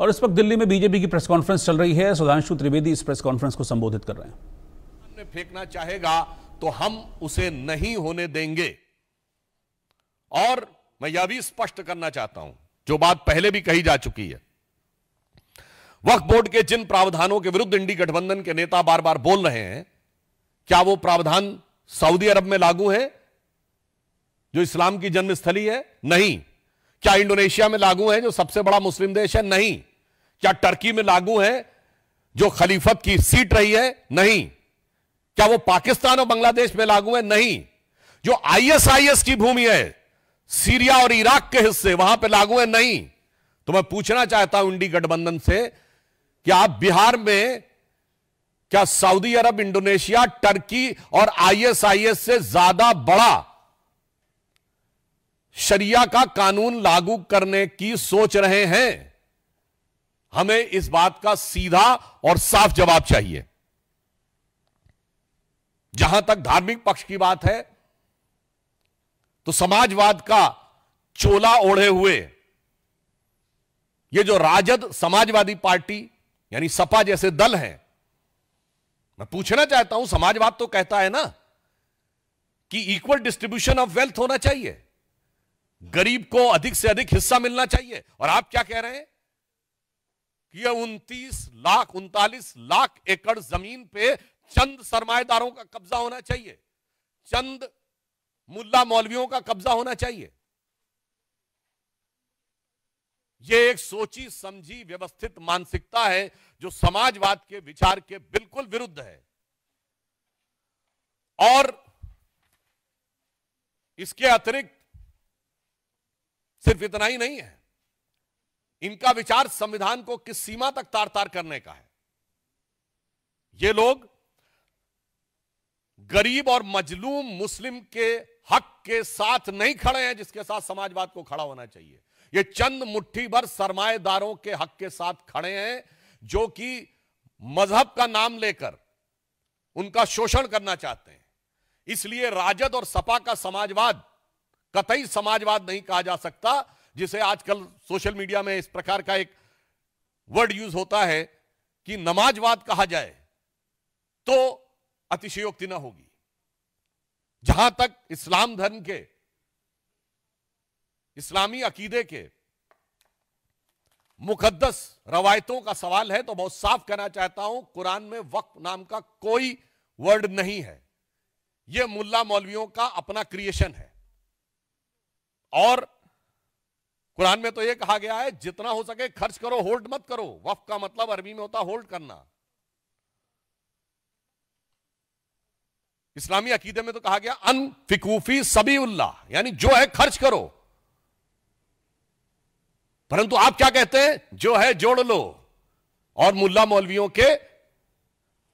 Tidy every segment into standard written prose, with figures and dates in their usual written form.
और इस वक्त दिल्ली में बीजेपी की प्रेस कॉन्फ्रेंस चल रही है। सुधांशु त्रिवेदी इस प्रेस कॉन्फ्रेंस को संबोधित कर रहे हैं। फेंकना चाहेगा तो हम उसे नहीं होने देंगे। और मैं यह भी स्पष्ट करना चाहता हूं, जो बात पहले भी कही जा चुकी है, वक्फ बोर्ड के जिन प्रावधानों के विरुद्ध इंडी गठबंधन के नेता बार बार बोल रहे हैं, क्या वो प्रावधान सऊदी अरब में लागू है जो इस्लाम की जन्मस्थली है? नहीं। क्या इंडोनेशिया में लागू है जो सबसे बड़ा मुस्लिम देश है? नहीं। क्या टर्की में लागू है जो खलीफत की सीट रही है? नहीं। क्या वो पाकिस्तान और बांग्लादेश में लागू है? नहीं। जो आईएसआईएस की भूमि है, सीरिया और इराक के हिस्से, वहां पे लागू है? नहीं। तो मैं पूछना चाहता हूं इंडी गठबंधन से कि आप बिहार में क्या सऊदी अरब, इंडोनेशिया, टर्की और आईएसआईएस से ज्यादा बड़ा शरिया का कानून लागू करने की सोच रहे हैं? हमें इस बात का सीधा और साफ जवाब चाहिए। जहां तक धार्मिक पक्ष की बात है, तो समाजवाद का चोला ओढ़े हुए ये जो राजद समाजवादी पार्टी यानी सपा जैसे दल हैं, मैं पूछना चाहता हूं, समाजवाद तो कहता है ना कि इक्वल डिस्ट्रीब्यूशन ऑफ वेल्थ होना चाहिए, गरीब को अधिक से अधिक हिस्सा मिलना चाहिए। और आप क्या कह रहे हैं कि यह 39 लाख एकड़ जमीन पे चंद सरमाएदारों का कब्जा होना चाहिए, चंद मुल्ला मौलवियों का कब्जा होना चाहिए। यह एक सोची समझी व्यवस्थित मानसिकता है जो समाजवाद के विचार के बिल्कुल विरुद्ध है। और इसके अतिरिक्त सिर्फ इतना ही नहीं है, इनका विचार संविधान को किस सीमा तक तार तार करने का है। ये लोग गरीब और मजलूम मुस्लिम के हक के साथ नहीं खड़े हैं जिसके साथ समाजवाद को खड़ा होना चाहिए। ये चंद मुट्ठी भर सरमाएदारों के हक के साथ खड़े हैं जो कि मजहब का नाम लेकर उनका शोषण करना चाहते हैं। इसलिए राजद और सपा का समाजवाद कतई समाजवाद नहीं कहा जा सकता, जिसे आजकल सोशल मीडिया में इस प्रकार का एक वर्ड यूज होता है कि नमाजवाद कहा जाए तो अतिशयोक्ति न होगी। जहां तक इस्लाम धर्म के, इस्लामी अकीदे के मुकद्दस रवायतों का सवाल है, तो बहुत साफ कहना चाहता हूं, कुरान में वक्फ नाम का कोई वर्ड नहीं है। यह मुल्ला मौलवियों का अपना क्रिएशन है। और कुरान में तो यह कहा गया है जितना हो सके खर्च करो, होल्ड मत करो। वक्फ का मतलब अरबी में होता होल्ड करना। इस्लामी अकीदे में तो कहा गया अनफिकूफी सबीउल्लाह, यानी जो है खर्च करो। परंतु आप क्या कहते हैं? जो है जोड़ लो और मुल्ला मौलवियों के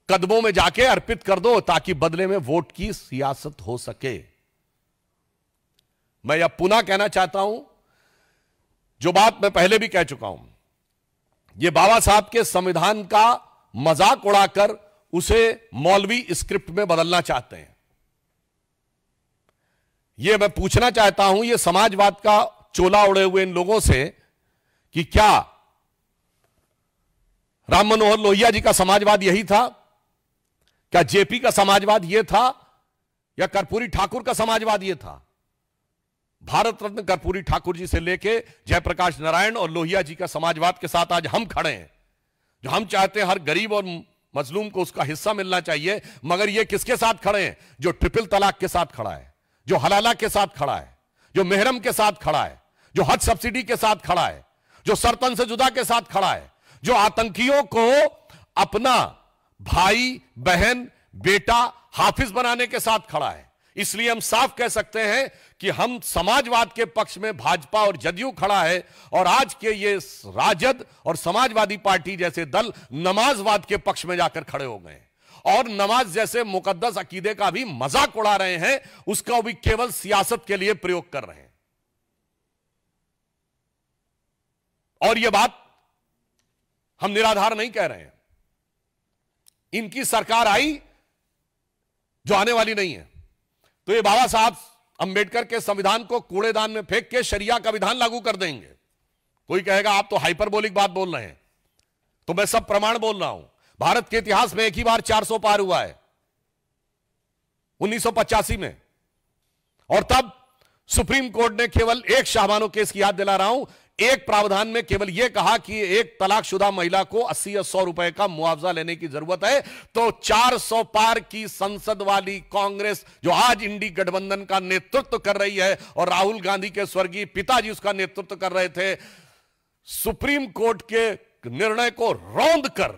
कदमों में जाके अर्पित कर दो ताकि बदले में वोट की सियासत हो सके। मैं यह पुनः कहना चाहता हूं, जो बात मैं पहले भी कह चुका हूं, यह बाबा साहब के संविधान का मजाक उड़ाकर उसे मौलवी स्क्रिप्ट में बदलना चाहते हैं। यह मैं पूछना चाहता हूं यह समाजवाद का चोला उड़े हुए इन लोगों से कि क्या राम मनोहर लोहिया जी का समाजवाद यही था? क्या जेपी का समाजवाद यह था? या कर्पूरी ठाकुर का समाजवाद यह था? भारत रत्न कर्पूरी ठाकुर जी से लेके जयप्रकाश नारायण और लोहिया जी का समाजवाद के साथ आज हम खड़े हैं, जो हम चाहते हैं हर गरीब और मजलूम को उसका हिस्सा मिलना चाहिए। मगर ये किसके साथ खड़े हैं? जो ट्रिपल तलाक के साथ खड़ा है, जो हलाला के साथ खड़ा है, जो मेहरम के साथ खड़ा है, जो हज सब्सिडी के साथ खड़ा है, जो सरतन से जुदा के साथ खड़ा है, जो आतंकियों को अपना भाई, बहन, बेटा, हाफिज बनाने के साथ खड़ा है। इसलिए हम साफ कह सकते हैं कि हम समाजवाद के पक्ष में भाजपा और जदयू खड़ा है, और आज के ये राजद और समाजवादी पार्टी जैसे दल नमाजवाद के पक्ष में जाकर खड़े हो गए और नमाज जैसे मुकद्दस अकीदे का भी मजाक उड़ा रहे हैं, उसका भी केवल सियासत के लिए प्रयोग कर रहे हैं। और यह बात हम निराधार नहीं कह रहे हैं। इनकी सरकार आई जो आने वाली नहीं है, तो ये बाबा साहब अंबेडकर के संविधान को कूड़ेदान में फेंक के शरिया का विधान लागू कर देंगे। कोई कहेगा आप तो हाइपरबोलिक बात बोल रहे हैं, तो मैं सब प्रमाण बोल रहा हूं। भारत के इतिहास में एक ही बार 400 पार हुआ है, 1985 में, और तब सुप्रीम कोर्ट ने केवल एक शाहबानो केस की याद दिला रहा हूं, एक प्रावधान में केवल यह कहा कि एक तलाकशुदा महिला को 80 या 100 रुपए का मुआवजा लेने की जरूरत है, तो 400 पार की संसद वाली कांग्रेस, जो आज इंडी गठबंधन का नेतृत्व कर रही है और राहुल गांधी के स्वर्गीय पिताजी उसका नेतृत्व कर रहे थे, सुप्रीम कोर्ट के निर्णय को रौंद कर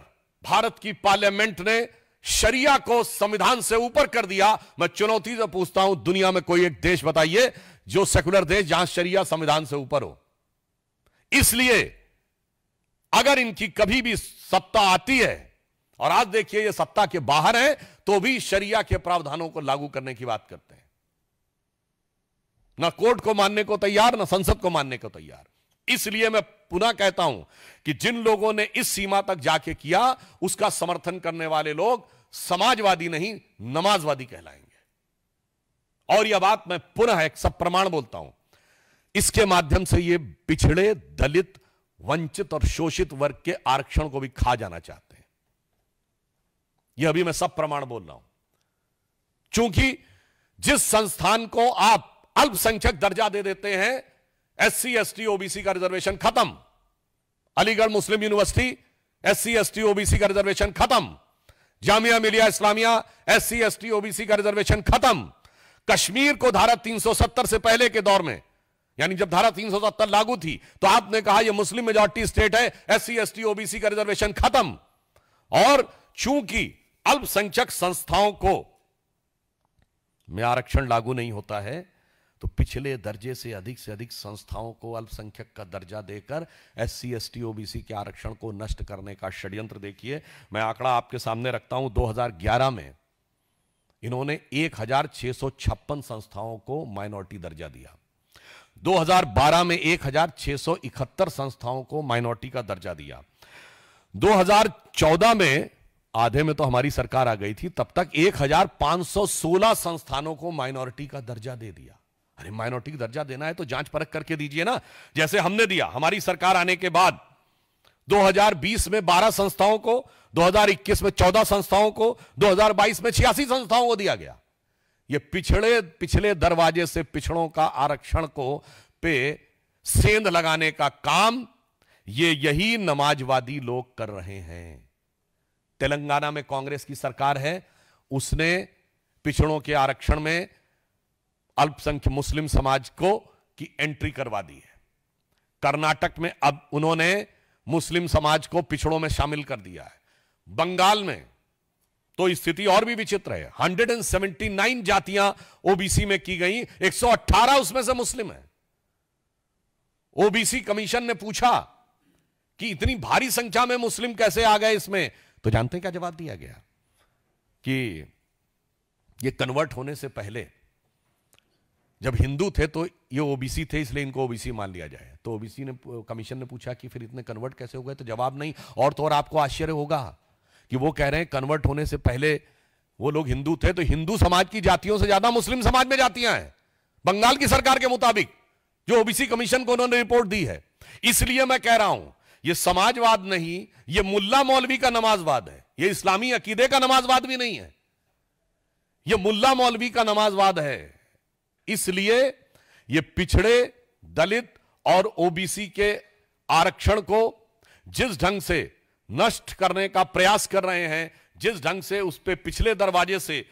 भारत की पार्लियामेंट ने शरिया को संविधान से ऊपर कर दिया। मैं चुनौती से पूछता हूं, दुनिया में कोई एक देश बताइए जो सेकुलर देश जहां शरिया संविधान से ऊपर हो। इसलिए अगर इनकी कभी भी सत्ता आती है, और आज देखिए ये सत्ता के बाहर है, तो भी शरिया के प्रावधानों को लागू करने की बात करते हैं, ना कोर्ट को मानने को तैयार, ना संसद को मानने को तैयार। इसलिए मैं पुनः कहता हूं कि जिन लोगों ने इस सीमा तक जाके किया, उसका समर्थन करने वाले लोग समाजवादी नहीं, नमाजवादी कहलाएंगे। और यह बात मैं पुनः एक सब प्रमाण बोलता हूं, इसके माध्यम से ये पिछड़े, दलित, वंचित और शोषित वर्ग के आरक्षण को भी खा जाना चाहते हैं। यह अभी मैं सब प्रमाण बोल रहा हूं, क्योंकि जिस संस्थान को आप अल्पसंख्यक दर्जा दे देते हैं, SC ST OBC का रिजर्वेशन खत्म, अलीगढ़ मुस्लिम यूनिवर्सिटी SC ST OBC का रिजर्वेशन खत्म, Jamia Millia Islamia SC ST OBC का रिजर्वेशन खत्म, कश्मीर को धारा 370 से पहले के दौर में, यानी जब धारा 370 लागू थी, तो आपने कहा यह मुस्लिम मेजॉरिटी स्टेट है, SC ST OBC का रिजर्वेशन खत्म। और चूंकि अल्पसंख्यक संस्थाओं को में आरक्षण लागू नहीं होता है, तो पिछले दर्जे से अधिक संस्थाओं को अल्पसंख्यक का दर्जा देकर SC ST OBC के आरक्षण को नष्ट करने का षड्यंत्र देखिए। मैं आंकड़ा आपके सामने रखता हूं, 2011 में इन्होंने 1656 संस्थाओं को माइनॉरिटी दर्जा दिया, 2012 में 1671 संस्थाओं को माइनॉरिटी का दर्जा दिया, 2014 में आधे में तो हमारी सरकार आ गई थी, तब तक 1516 संस्थानों को माइनॉरिटी का दर्जा दे दिया। अरे माइनॉरिटी का दर्जा देना है तो जांच परख करके दीजिए ना, जैसे हमने दिया। हमारी सरकार आने के बाद 2020 में 12 संस्थाओं को, 2021 में 14 संस्थाओं को, 2022 में 86 संस्थाओं को दिया गया। ये पिछले दरवाजे से पिछड़ों का आरक्षण को पे सेंध लगाने का काम यही नमाजवादी लोग कर रहे हैं। तेलंगाना में कांग्रेस की सरकार है, उसने पिछड़ों के आरक्षण में अल्पसंख्यक मुस्लिम समाज को की एंट्री करवा दी है। कर्नाटक में अब उन्होंने मुस्लिम समाज को पिछड़ों में शामिल कर दिया है। बंगाल में तो स्थिति और भी विचित्र है, 179 जातियां ओबीसी में की गई, 118 उसमें से मुस्लिम है। ओबीसी कमीशन ने पूछा कि इतनी भारी संख्या में मुस्लिम कैसे आ गए इसमें, तो जानते हैं क्या जवाब दिया गया? कि ये कन्वर्ट होने से पहले जब हिंदू थे तो ये ओबीसी थे, इसलिए इनको ओबीसी मान लिया जाए। तो ओबीसी ने, कमीशन ने पूछा कि फिर इतने कन्वर्ट कैसे हो गए, तो जवाब नहीं। और तो और आपको आश्चर्य होगा कि वो कह रहे हैं कन्वर्ट होने से पहले वो लोग हिंदू थे, तो हिंदू समाज की जातियों से ज्यादा मुस्लिम समाज में जातियां हैं, बंगाल की सरकार के मुताबिक, जो ओबीसी कमीशन को उन्होंने रिपोर्ट दी है। इसलिए मैं कह रहा हूं, ये समाजवाद नहीं, ये मुल्ला मौलवी का नमाजवाद है। ये इस्लामी अकीदे का नमाजवाद भी नहीं है, ये मुल्ला मौलवी का नमाजवाद है। इसलिए ये पिछड़े, दलित और ओबीसी के आरक्षण को जिस ढंग से नष्ट करने का प्रयास कर रहे हैं, जिस ढंग से उस पे पिछले दरवाजे से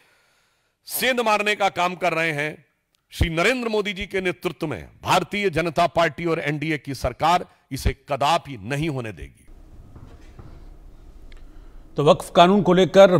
सेंध मारने का काम कर रहे हैं, श्री नरेंद्र मोदी जी के नेतृत्व में भारतीय जनता पार्टी और एनडीए की सरकार इसे कदापि नहीं होने देगी। तो वक्फ कानून को लेकर